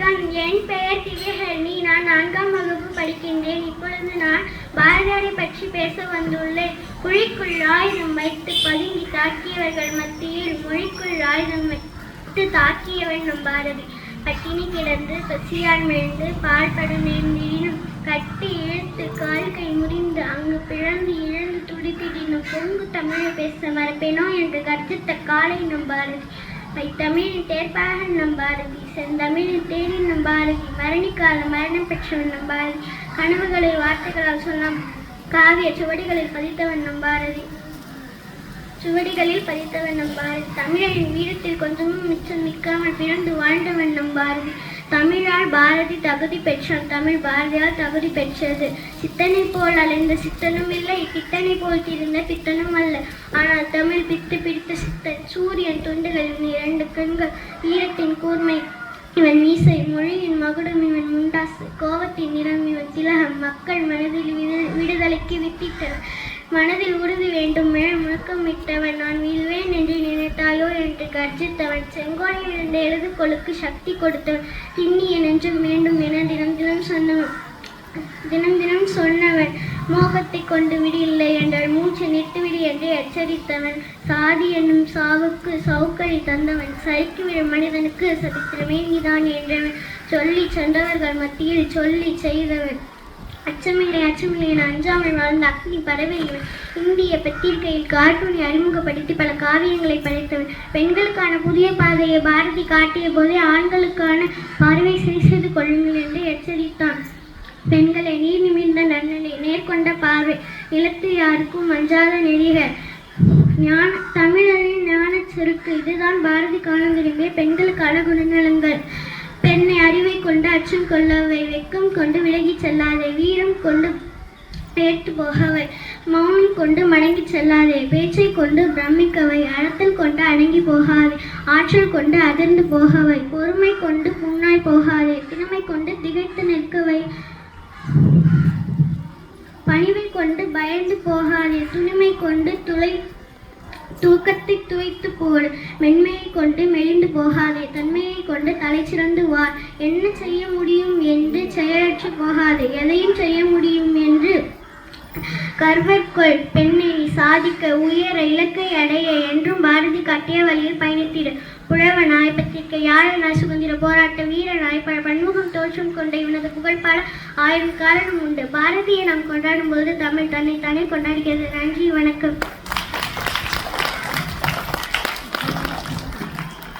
வணக்கம். என் பெயர் திவ்யஹரிணி. நான் 4ஆம் வகுப்பு படிக்கின்றேன். இப்பொழுது நான் பாரதியாரை பற்றி பேச வந்துள்ளேன். குழிக்குள் ஆயுதம் வைத்து பதுங்கி தாக்கியவர்கள் மத்தியில் மொழிக்குள் ஆயுதம் வைத்து தாக்கியவன் நம் பாரதி. பட்டினி கிடந்து பசியால் மிழ்ந்து பால்பட நேர்ந்திடினும் கட்டி இழுத்து கால் கை முறிந்து அங்கு பிறந்து இழந்து துடித்திடினும் பொங்கு தமிழை பேச மறப்பேனோ என்று கர்ஜித்த காலை நம் பாரதி. தமிழின் தேர்ப்பாக நம் பாரதி. செந்தமிழின் தேரின் நம் பாரதி. மரணிக்கால மரணம் பெற்றவன் நம் பாரதி. கனவுகளை வார்த்தைகளால் சொன்ன காவிய சுவடிகளில் பதித்தவன் நம் பாரதி. தமிழரின் வீரத்தில் கொஞ்சமும் மிச்சம் நிற்காமல் பிறந்து வாழ்ந்தவன் நம் பாரதி. தமிழால் பாரதி தகுதி பெற்றான். தமிழ் பாரதியால் தகுதி பெற்றது. சித்தனை போல் அலைந்த சித்தனும் இல்லை, பித்தனை போல் திரிந்த பித்தனும் அல்ல. ஆனால் தமிழ் பித்து பிடித்த சித்தன். சூரியன் துண்டுகளின் 2 கண்கள், ஈரத்தின் கூர்மை இவன் மீசை, மொழியின் மகுடம் இவன் முண்டாசு, கோபத்தின் நிறம் இவன் திலகம். மக்கள் மனதில் விடுதலைக்கு வித்திட்டவன், மனதில் உறுதி வேண்டும் முழக்கமிட்டவன். நான் வீழ்வேன் என்று நினைத்தாயோ என்று கர்ஜித்தவன். செங்கோலில் இருந்த எழுதுகோளுக்கு சக்தி கொடுத்தவன். திண்ணிய நெஞ்சம் வேண்டும் என தினம் தினம் சொன்னவன். மோகத்தை கொண்டு விடில்லை என்றால் மூச்சு நிறுத்திவிடு என்று எச்சரித்தவன். சாதி என்னும் சாவுக்கு சவுக்கடி தந்தவன். சறுக்கிவிடும் மனிதனுக்கு சரித்திரமே நீதான் என்றவன். சொல்லி சென்றவர்கள் மத்தியில் சொல்லி செய்தவன். அச்சமில்லை என அஞ்சாமல் வாழ்ந்த அக்னி பறவையவன். இந்திய பத்திரிகையில் கார்ட்டூனை அறிமுகப்படுத்தி பல காவியங்களை படைத்தவன். பெண்களுக்கான புதிய பாதையை பாரதி காட்டிய போதே ஆண்களுக்கான பார்வை சரி செய்து கொள்ளுங்கள் என்று எச்சரித்தான். பெண்களை நீர் நிமிர்ந்த நன்னலை, நேர்கொண்ட பார்வை, நிலத்து யாருக்கும் அஞ்சாத நெறிகள், தமிழரின் ஞான செருக்கு, இதுதான் பாரதி காண விரும்பிய பெண்களுக்கான குணநலங்கள். பெண்ணை அறிவை கொண்டு அச்சம் கொள்ளவை, வெக்கம் கொண்டு விலகி செல்லாதே, வீரம் கொண்டு பேர்த்து போகவை, மௌனம் கொண்டு மடங்கி செல்லாதே, பேச்சை கொண்டு பிரமிக்கவை, அறத்தல் கொண்டு அடங்கி போகாதே, ஆற்றல் கொண்டு அதிர்ந்து போகவை, பொறுமை கொண்டு புண்ணாய் போகாதே, திறமை கொண்டு திகைத்து நிற்கவை, பணிவை கொண்டு பயந்து போகாதே, துணிமை கொண்டு தூக்கத்தை துவைத்து போடு, மென்மையை கொண்டு மெலிந்து போகாதே, தன்மையை கொண்டு தலை சிறந்து வார், என்ன செய்ய முடியும் என்று செயலற்று போகாதே, எதையும் செய்ய முடியும் என்று கர்வற்கொள். பெண்ணை சாதிக்க உயர இலக்கை அடைய என்றும் பாரதி காட்டிய வழியில் பயணித்திடு. புலவனாய், பத்திரிகையாளனாய், சுதந்திர போராட்ட வீரனாய், பன்முகம் தோற்றம் கொண்ட இவனது புகழ்பாட 1000 காரணம் உண்டு. பாரதியை நாம் கொண்டாடும் போது தமிழ் தன்னை தானே கொண்டாடுகிறது. நன்றி, வணக்கம்.